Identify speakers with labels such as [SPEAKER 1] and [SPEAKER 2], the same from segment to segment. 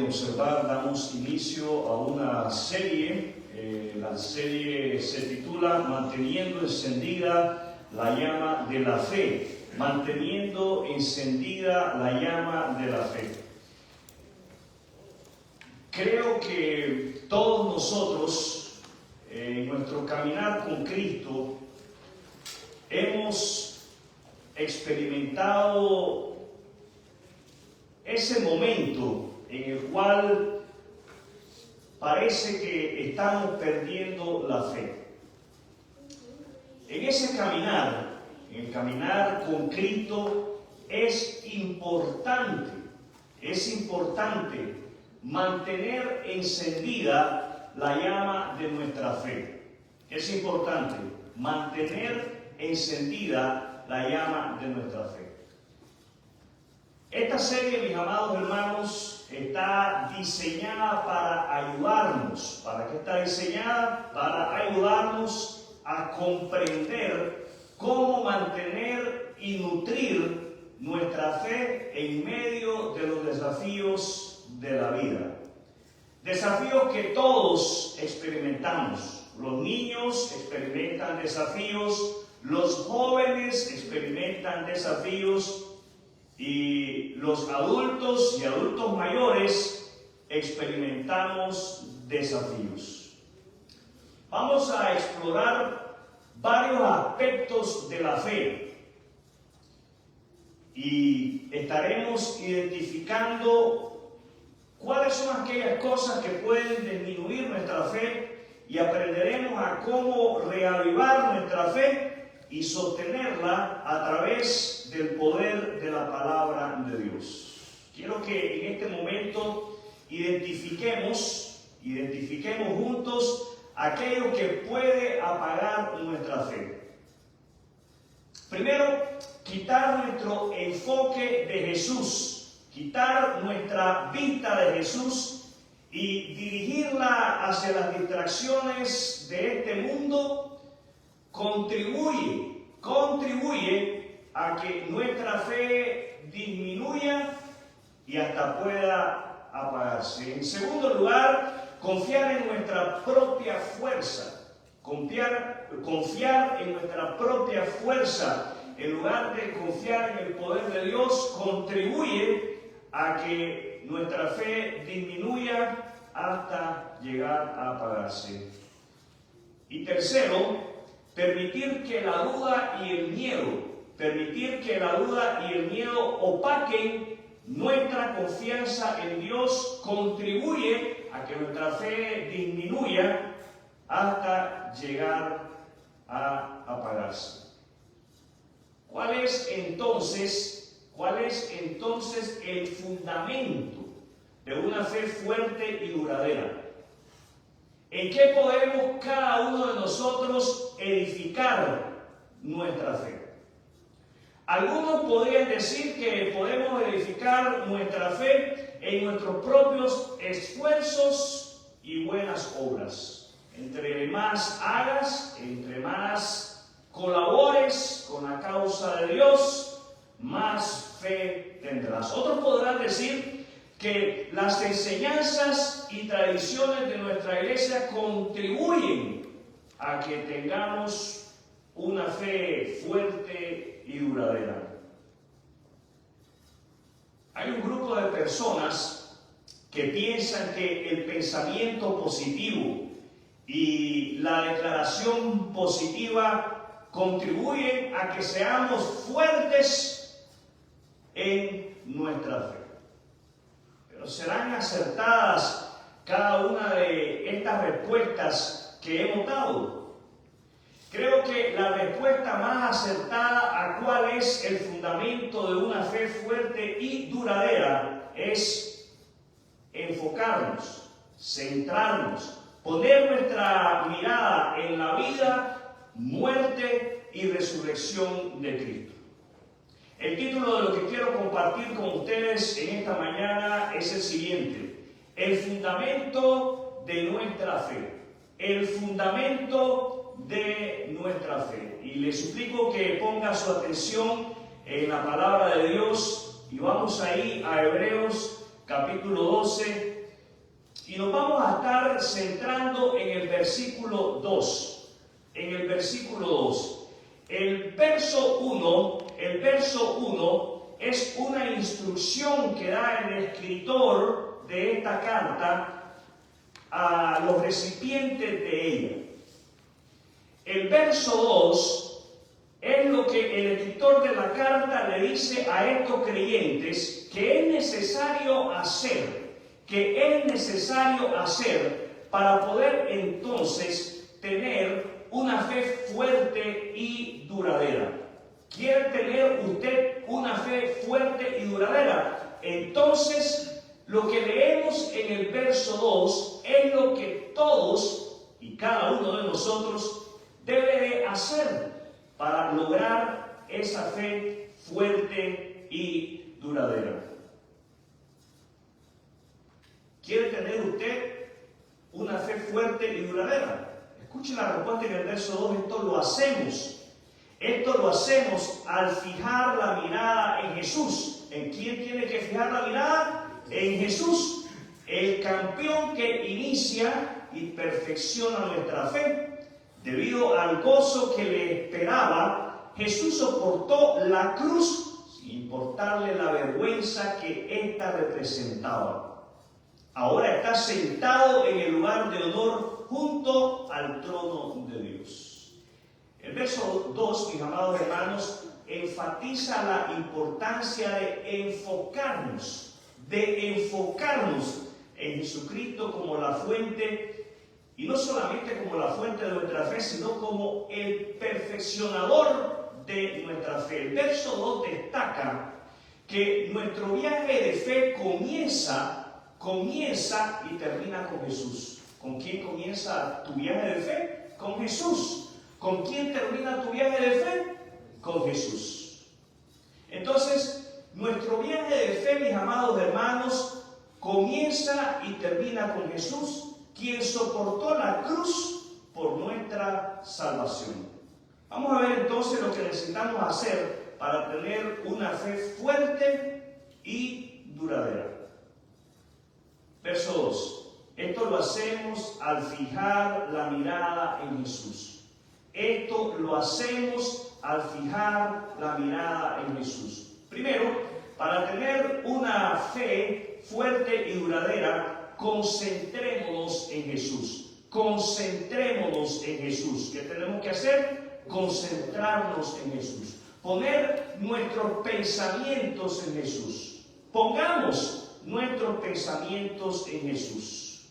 [SPEAKER 1] observar, damos inicio a una serie. La serie se titula Manteniendo encendida la llama de la fe. Manteniendo encendida la llama de la fe. Creo que todos nosotros, en nuestro caminar con Cristo, hemos experimentado ese momento en el cual parece que estamos perdiendo la fe. En ese caminar, en el caminar con Cristo, es importante mantener encendida la llama de nuestra fe. Es importante mantener encendida la llama de nuestra fe. Esta serie, mis amados hermanos, está diseñada para ayudarnos. ¿Para qué está diseñada? Para ayudarnos a comprender cómo mantener y nutrir nuestra fe en medio de los desafíos de la vida. Desafíos que todos experimentamos. Los niños experimentan desafíos, los jóvenes experimentan desafíos y los adultos y adultos mayores experimentamos desafíos. Vamos a explorar varios aspectos de la fe y estaremos identificando cuáles son aquellas cosas que pueden disminuir nuestra fe y aprenderemos a cómo reavivar nuestra fe y sostenerla a través del poder de la palabra de Dios. Quiero que en este momento identifiquemos juntos aquello que puede apagar nuestra fe. Primero, quitar nuestro enfoque de Jesús, quitar nuestra vista de Jesús y dirigirla hacia las distracciones de este mundo contribuye a que nuestra fe disminuya y hasta pueda apagarse. En segundo lugar, confiar en nuestra propia fuerza. Confiar en nuestra propia fuerza, en lugar de confiar en el poder de Dios, contribuye a que nuestra fe disminuya hasta llegar a apagarse. Y tercero, permitir que la duda y el miedo opaquen nuestra confianza en Dios, contribuye a que nuestra fe disminuya hasta llegar a apagarse. ¿Cuál es entonces el fundamento de una fe fuerte y duradera? ¿En qué podemos cada uno de nosotros edificar nuestra fe? Algunos podrían decir que podemos edificar nuestra fe en nuestros propios esfuerzos y buenas obras. Entre más hagas, entre más colabores con la causa de Dios, más fe tendrás. Otros podrán decir que las enseñanzas y tradiciones de nuestra iglesia contribuyen a que tengamos una fe fuerte y duradera. Hay un grupo de personas que piensan que el pensamiento positivo y la declaración positiva contribuyen a que seamos fuertes en nuestra fe. Pero serán acertadas cada una de estas respuestas que hemos dado. Creo que la respuesta más acertada a cuál es el fundamento de una fe fuerte y duradera es enfocarnos, centrarnos, poner nuestra mirada en la vida, muerte y resurrección de Cristo. El título de lo que quiero compartir con ustedes en esta mañana es el siguiente: el fundamento de nuestra fe. El fundamento de nuestra fe. Y le suplico que ponga su atención en la palabra de Dios y vamos ahí a Hebreos capítulo 12, y nos vamos a estar centrando en el versículo 2. En el versículo 2. El verso 1 es una instrucción que da el escritor de esta carta a los recipientes de ella. El verso 2 es lo que el escritor de la carta le dice a estos creyentes que es necesario hacer, para poder entonces tener una fe fuerte y duradera. ¿Quiere tener usted una fe fuerte y duradera? Entonces, lo que leemos en el verso 2 es lo que todos y cada uno de nosotros debe de hacer para lograr esa fe fuerte y duradera. ¿Quiere tener usted una fe fuerte y duradera? Escuche la respuesta en el verso 2. Esto lo hacemos al fijar la mirada en Jesús. ¿En quién tiene que fijar la mirada? En Jesús, el campeón que inicia y perfecciona nuestra fe. Debido al gozo que le esperaba, Jesús soportó la cruz sin importarle la vergüenza que ésta representaba. Ahora está sentado en el lugar de honor junto al trono de Dios. El verso 2, mis amados hermanos, enfatiza la importancia de enfocarnos en Jesucristo como la fuente, y no solamente como la fuente de nuestra fe, sino como el perfeccionador de nuestra fe. El verso 2 destaca que nuestro viaje de fe comienza y termina con Jesús. ¿Con quién comienza tu viaje de fe? Con Jesús. ¿Con quién termina tu viaje de fe? Con Jesús. Entonces, nuestro viaje de fe, mis amados hermanos, comienza y termina con Jesús, quien soportó la cruz por nuestra salvación. Vamos a ver entonces lo que necesitamos hacer para tener una fe fuerte y duradera. Verso 2. Esto lo hacemos al fijar la mirada en Jesús. Esto lo hacemos al fijar la mirada en Jesús. Primero, para tener una fe fuerte y duradera, concentrémonos en Jesús. Concentrémonos en Jesús. ¿Qué tenemos que hacer? Concentrarnos en Jesús. Poner nuestros pensamientos en Jesús. Pongamos nuestros pensamientos en Jesús.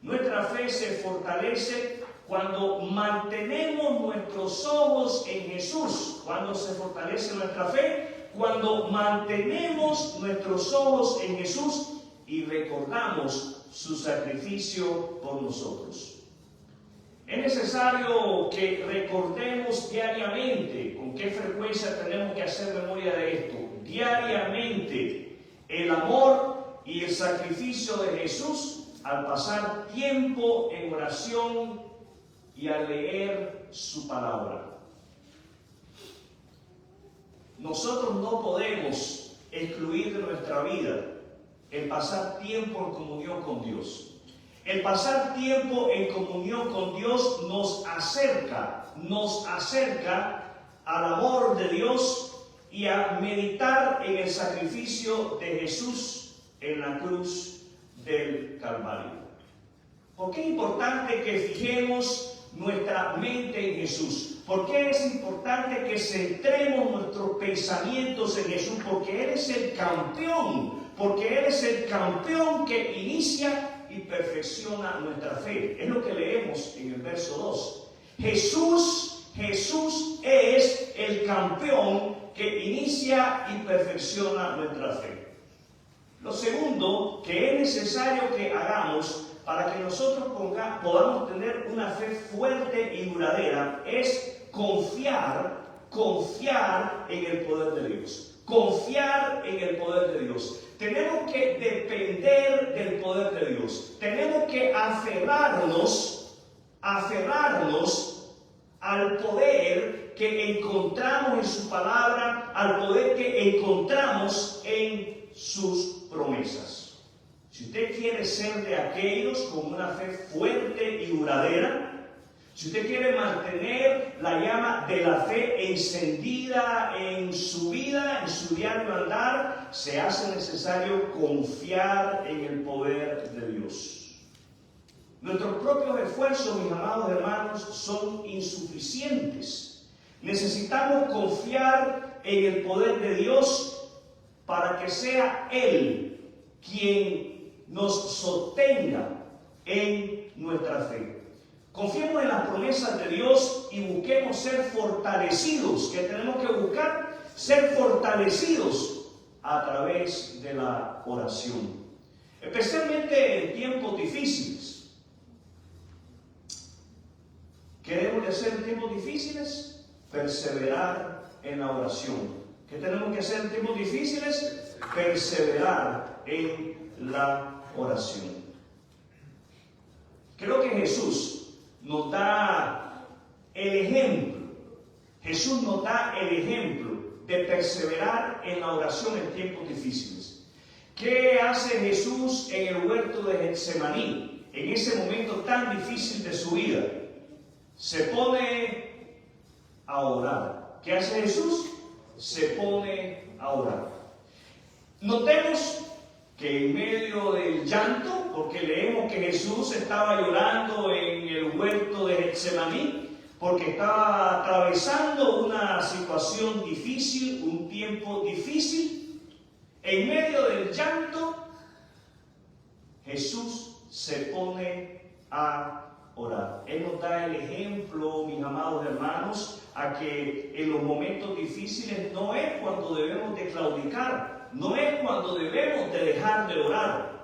[SPEAKER 1] Nuestra fe se fortalece cuando mantenemos nuestros ojos en Jesús. ¿Cuándo se fortalece nuestra fe? Cuando mantenemos nuestros ojos en Jesús y recordamos su sacrificio por nosotros. Es necesario que recordemos diariamente. ¿Con qué frecuencia tenemos que hacer memoria de esto? Diariamente, el amor y el sacrificio de Jesús al pasar tiempo en oración y al leer su palabra. Nosotros no podemos excluir de nuestra vida el pasar tiempo en comunión con Dios. El pasar tiempo en comunión con Dios nos acerca al amor de Dios y a meditar en el sacrificio de Jesús en la cruz del Calvario. ¿Por qué es importante que fijemos nuestra mente en Jesús? ¿Por qué es importante que centremos nuestros pensamientos en Jesús? Porque Él es el campeón. Porque Él es el campeón que inicia y perfecciona nuestra fe. Es lo que leemos en el verso 2. Jesús es el campeón que inicia y perfecciona nuestra fe. Lo segundo que es necesario que hagamos para que nosotros podamos tener una fe fuerte y duradera es confiar en el poder de Dios. Confiar en el poder de Dios. Tenemos que depender del poder de Dios. Tenemos que aferrarnos al poder que encontramos en su palabra, al poder que encontramos en sus promesas. si usted quiere ser de aquellos con una fe fuerte y duradera, si usted quiere mantener la llama de la fe encendida en su vida, en su diario andar, se hace necesario confiar en el poder de Dios. Nuestros propios esfuerzos, mis amados hermanos, son insuficientes. Necesitamos confiar en el poder de Dios para que sea Él quien nos sostenga en nuestra fe. Confiemos en las promesas de Dios y busquemos ser fortalecidos, que tenemos que buscar ser fortalecidos a través de la oración, especialmente en tiempos difíciles. ¿Qué debemos de hacer en tiempos difíciles? Perseverar en la oración. ¿Qué tenemos que hacer en tiempos difíciles? Perseverar en la oración. Creo que Jesús nos da el ejemplo. Jesús nos da el ejemplo de perseverar en la oración en tiempos difíciles. ¿Qué hace Jesús en el huerto de Getsemaní en ese momento tan difícil de su vida? Se pone a orar. ¿Qué hace Jesús? Se pone a orar. Notemos que en medio del llanto, porque leemos que Jesús estaba llorando en el huerto de Getsemaní, porque estaba atravesando una situación difícil, un tiempo difícil, en medio del llanto, Jesús se pone a orar. Él nos da el ejemplo, mis amados hermanos, a que en los momentos difíciles no es cuando debemos de claudicar, no es cuando debemos de dejar de orar.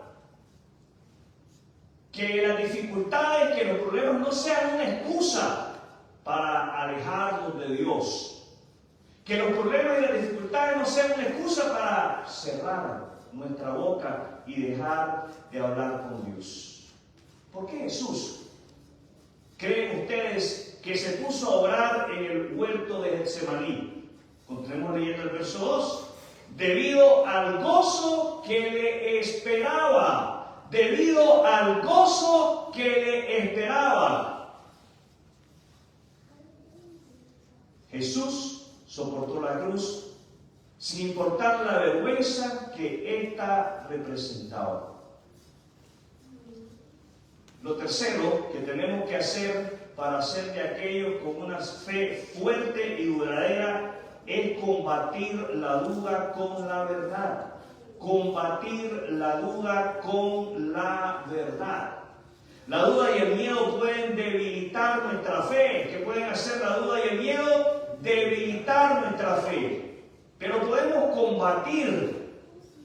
[SPEAKER 1] Que las dificultades, que los problemas no sean una excusa para alejarnos de Dios. Que los problemas y las dificultades no sean una excusa para cerrar nuestra boca y dejar de hablar con Dios. ¿Por qué Jesús? ¿Creen ustedes que se puso a orar en el huerto de Getsemaní? Continuemos leyendo el verso 2. Debido al gozo que le esperaba. Debido al gozo que le esperaba. Jesús soportó la cruz sin importar la vergüenza que ésta representaba. Lo tercero que tenemos que hacer para ser de aquellos con una fe fuerte y duradera es combatir la duda con la verdad. Combatir la duda con la verdad. La duda y el miedo pueden debilitar nuestra fe. ¿Qué pueden hacer la duda y el miedo? Debilitar nuestra fe. Pero podemos combatir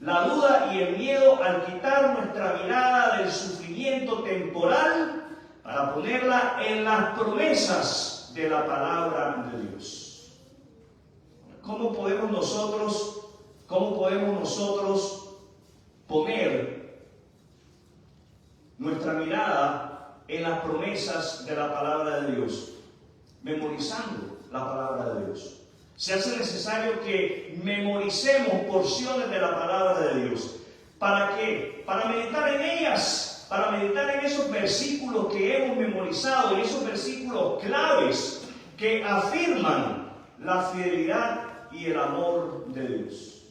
[SPEAKER 1] la duda y el miedo al quitar nuestra mirada del sufrimiento temporal para ponerla en las promesas de la palabra de Dios. ¿Cómo podemos nosotros poner nuestra mirada en las promesas de la palabra de Dios? Memorizando la palabra de Dios. Se hace necesario que memoricemos porciones de la palabra de Dios. ¿Para qué? Para meditar en ellas, para meditar en esos versículos que hemos memorizado, en esos versículos claves que afirman la fidelidad y el amor de Dios.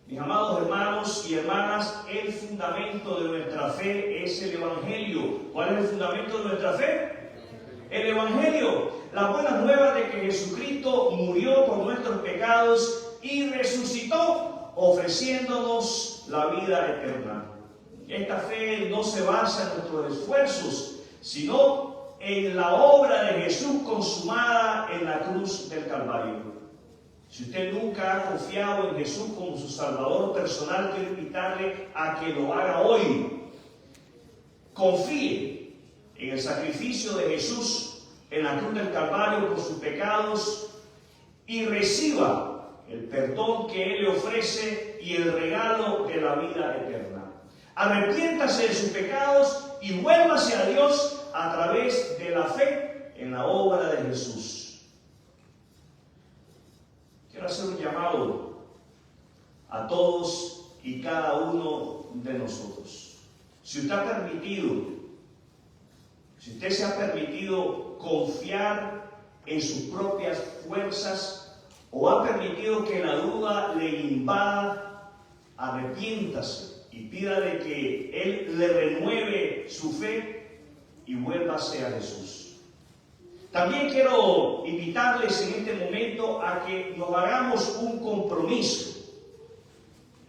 [SPEAKER 1] Mis amados hermanos y hermanas, el fundamento de nuestra fe es el Evangelio. ¿Cuál es el fundamento de nuestra fe? El Evangelio. La buena nueva de que Jesucristo murió por nuestros pecados y resucitó, ofreciéndonos la vida eterna. Esta fe no se basa en nuestros esfuerzos, sino en la obra de Jesús consumada en la cruz del Calvario. Si usted nunca ha confiado en Jesús como su Salvador personal, quiero invitarle a que lo haga hoy. Confíe en el sacrificio de Jesús en la cruz del Calvario por sus pecados y reciba el perdón que Él le ofrece y el regalo de la vida eterna. Arrepiéntase de sus pecados y vuélvase a Dios a través de la fe en la obra de Jesús. Quiero hacer un llamado a todos y cada uno de nosotros. Si usted se ha permitido confiar en sus propias fuerzas o ha permitido que la duda le invada, arrepiéntase y pídale que Él le renueve su fe y vuélvase a Jesús. También quiero invitarles en este momento a que nos hagamos un compromiso.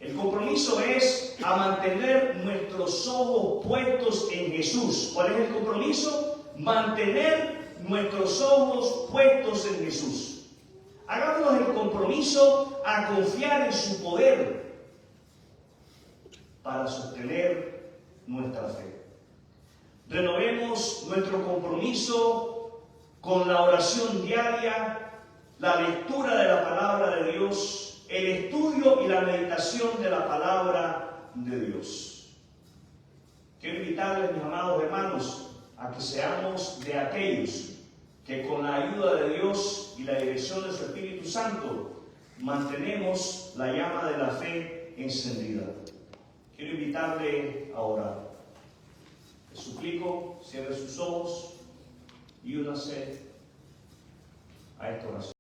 [SPEAKER 1] El compromiso es a mantener nuestros ojos puestos en Jesús. ¿Cuál es el compromiso? Mantener nuestros ojos puestos en Jesús. Hagámonos el compromiso a confiar en su poder para sostener nuestra fe. Renovemos nuestro compromiso con la oración diaria, la lectura de la palabra de Dios, el estudio y la meditación de la palabra de Dios. Quiero invitarles, mis amados hermanos, a que seamos de aquellos que con la ayuda de Dios y la dirección de su Espíritu Santo mantenemos la llama de la fe encendida. Quiero invitarle a orar. Les suplico, cierre sus ojos y únase a esta oración.